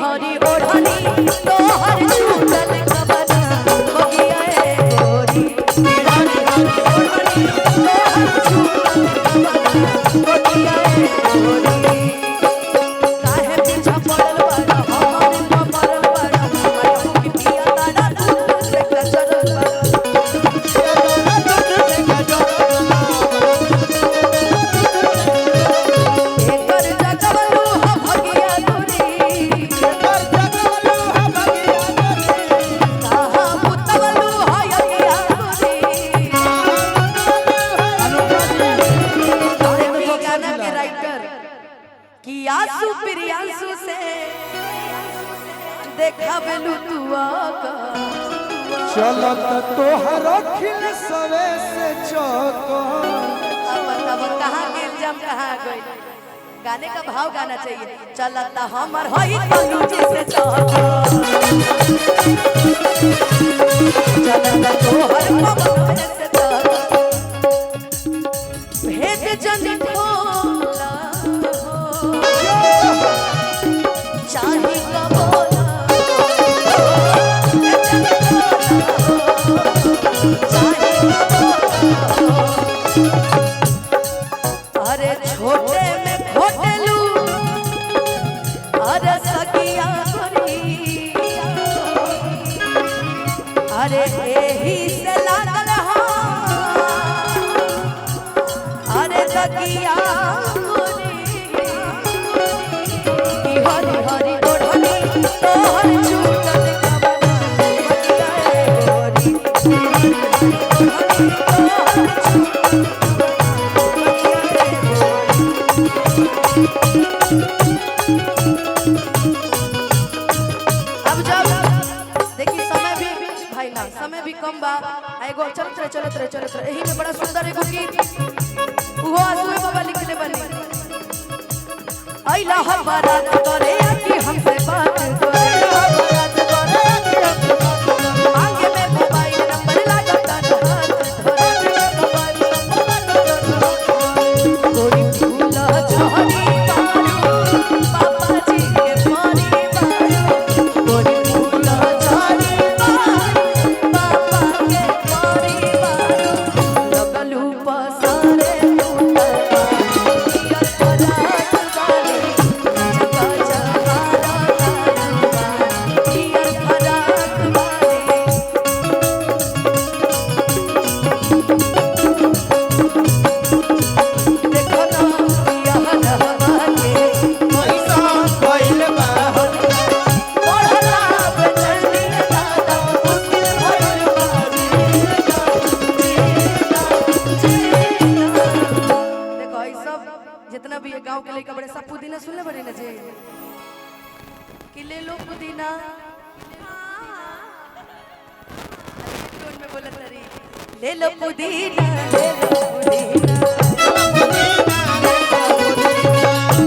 हरी ओढ़नी तोहर छूटल कबना हो गया है गोरी हरी हरी ओढ़नी तोहर छूटल कबना हो गया है गोरी काहे पीछा पड़ल बड़ा हमारे में पड़ल बड़ा हमारे की पिया तारा दूध से कचरल बड़ा एकर जगवलू हम भगिया दूरी एकर जगवलू हम भगिया दूरी कहां पुतवलू है अगिया दूरी अनुराग गाना के राइटर कि आंसू प्रियांशु से देखा बेलू तू आका चलत तोहर अखिल सवे से चौको अब कहां गेल जम कहां गई गाने का भाव गाना चाहिए चलता हमर होई तनु जैसे चौका चलता तोहर पवन से चौका भेद जनी खोला चाही कबोला अरे छोटे में खोटेलू अरे सकिया गोरी अरे एही से लागल अरे सकिया गोरी हरी हरी ओढ़नी तोहर छूटल कबना बगिया है गोरी अब जब देखी समय भी भाई ना समय भी कम बा एगो चलत रहे एही में बड़ा सुंदर एगो गीत वो आसुए बाबा लिखले बनी आइला हमारा करे कि हमसे बात करे आगे में मोबाइल नंबर लागता हाथ गोरी फूला झाड़ी मारू पापा जी के पानी मारू गोरी फूला झाड़ी मारू पापा के पानी मारू लगलू पसारे जितना भी ये गांव के लड़का बड़े सब पुदीना सुनले बड़े ना जी कि ले लो पुदीना टोन में बोलत रही ले लो पुदीना ले लो पुदीना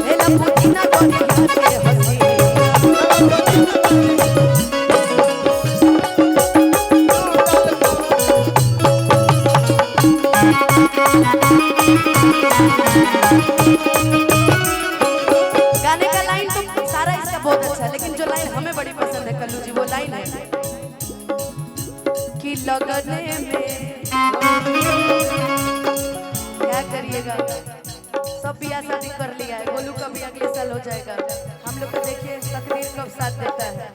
ले लो पुदीना कोने हाथे हंसी गाने का लाइन तो सारा इसका बहुत अच्छा है लेकिन जो लाइन हमें बड़ी पसंद है कल्लू जी वो लाइन है कि लगने में क्या करिएगा सब बियाह शादी कर लिया है गोलू का भी अगले साल हो जाएगा हम लोग को देखिए तकदीर कब साथ देता है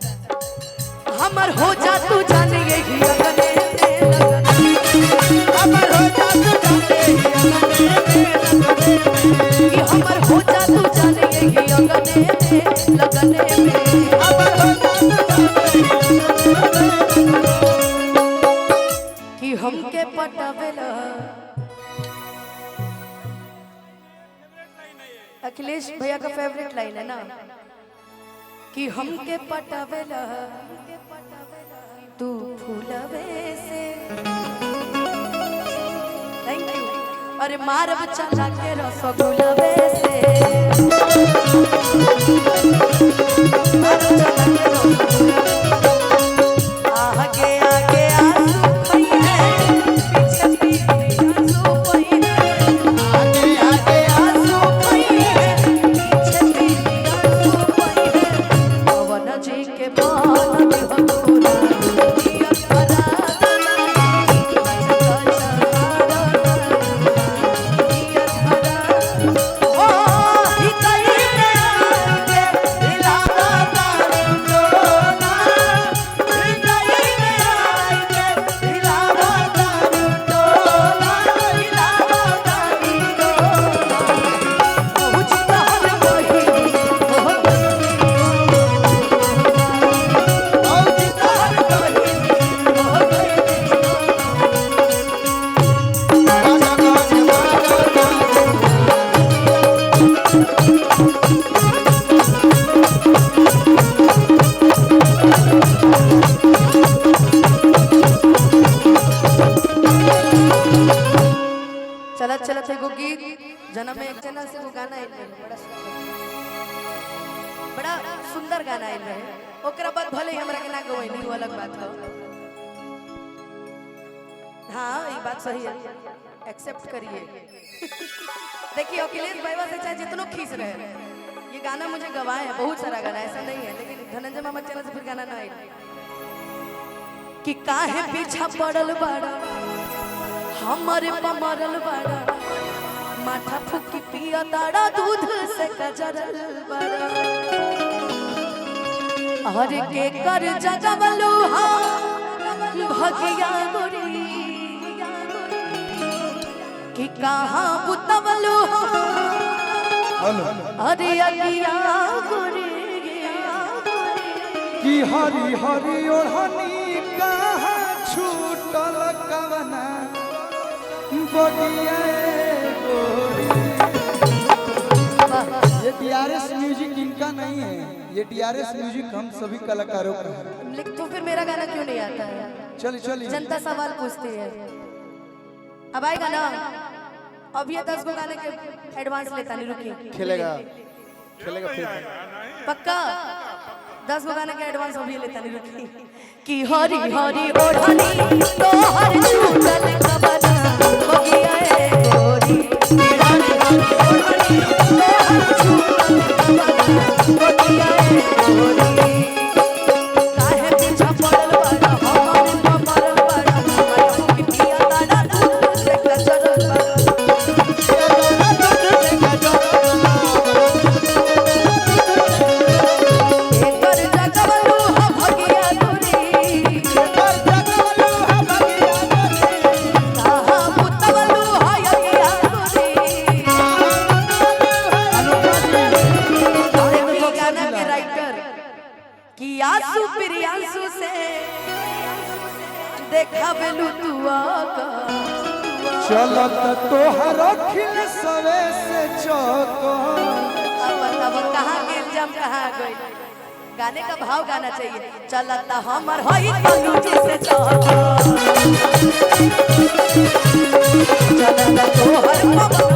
हमर हो जा तू जाने यही लगने हमर हो जा तू जाने हमर हो जा तू जाने यही लगने में हमर हो जा तू कि हमके पटावेला अखिलेश भैया का फेवरेट लाइन है ना कि हमके पटावेला तू फूलवे से थैंक यू अरे मारब चला के रसगुल्लवे से आगे आगे आंसू पईले पीछे पीछे आंसू पईले आगे आगे आंसू पईले पीछे पीछे आंसू पईले पवन चलत चलत एगो गीत जन्म में एक जना से वो गाना आइल रहे बड़ा सुंदर गाना आइल रहे ओकरा बाद भले ही हमरा के ना गवैनी वो अलग बात है। हाँ ये बात सही है एक्सेप्ट करिए। देखिए अखिलेश भाईवा से चाहे जितनो खींच रहे ये गाना मुझे गवाए है बहुत सारा गाना ऐसा नहीं है लेकिन धनंजय मामा चैनल से फिर गाना ना आइल कि काहे पीछा पड़ल बाड़ा हमारे पमरल बड़ा माथा फुकी पिया ताड़ा दूध से कजरल बड़ा और के कर जगवलू भगिया गोरी कि कहाँ बुतवलू अरे अगिया गोरी कि हरी हरी ओढ़नी कहाँ छूटल कवना ये टीआरएस म्यूजिक इनका नहीं है, ये टीआरएस म्यूजिक हम सभी कलाकारों का है। लेकिन तो फिर मेरा गाना क्यों नहीं आता है? चल जनता सवाल पूछती है। अब आएगा ना? अभी 10 गो गाने के एडवांस लेता नहीं रुकी। खेलेगा फिर पक्का 10 गो गाने के एडवांस अभी लेता नहीं रुकी कि हरी हरी ओढ़नी तो हर छूटल कबना बगिया ए गोरी हरी हरी ओढ़नी तो हर छूटल कबना बगिया ए गोरी काहे पीछा पड़ल बड़ा हमारे पमरल बड़ा माया की पिया ताड़ा दूध से कचरल बड़ा आंसू प्रियांशु से देखा बेलू तुआ का चलत तोहर अखिल सवे से चौको अब कहाँ के इल्जाम कहाँ गई गाने का भाव गाना चाहिए चलता हमर होई कलू जी से चौको चलता तोहर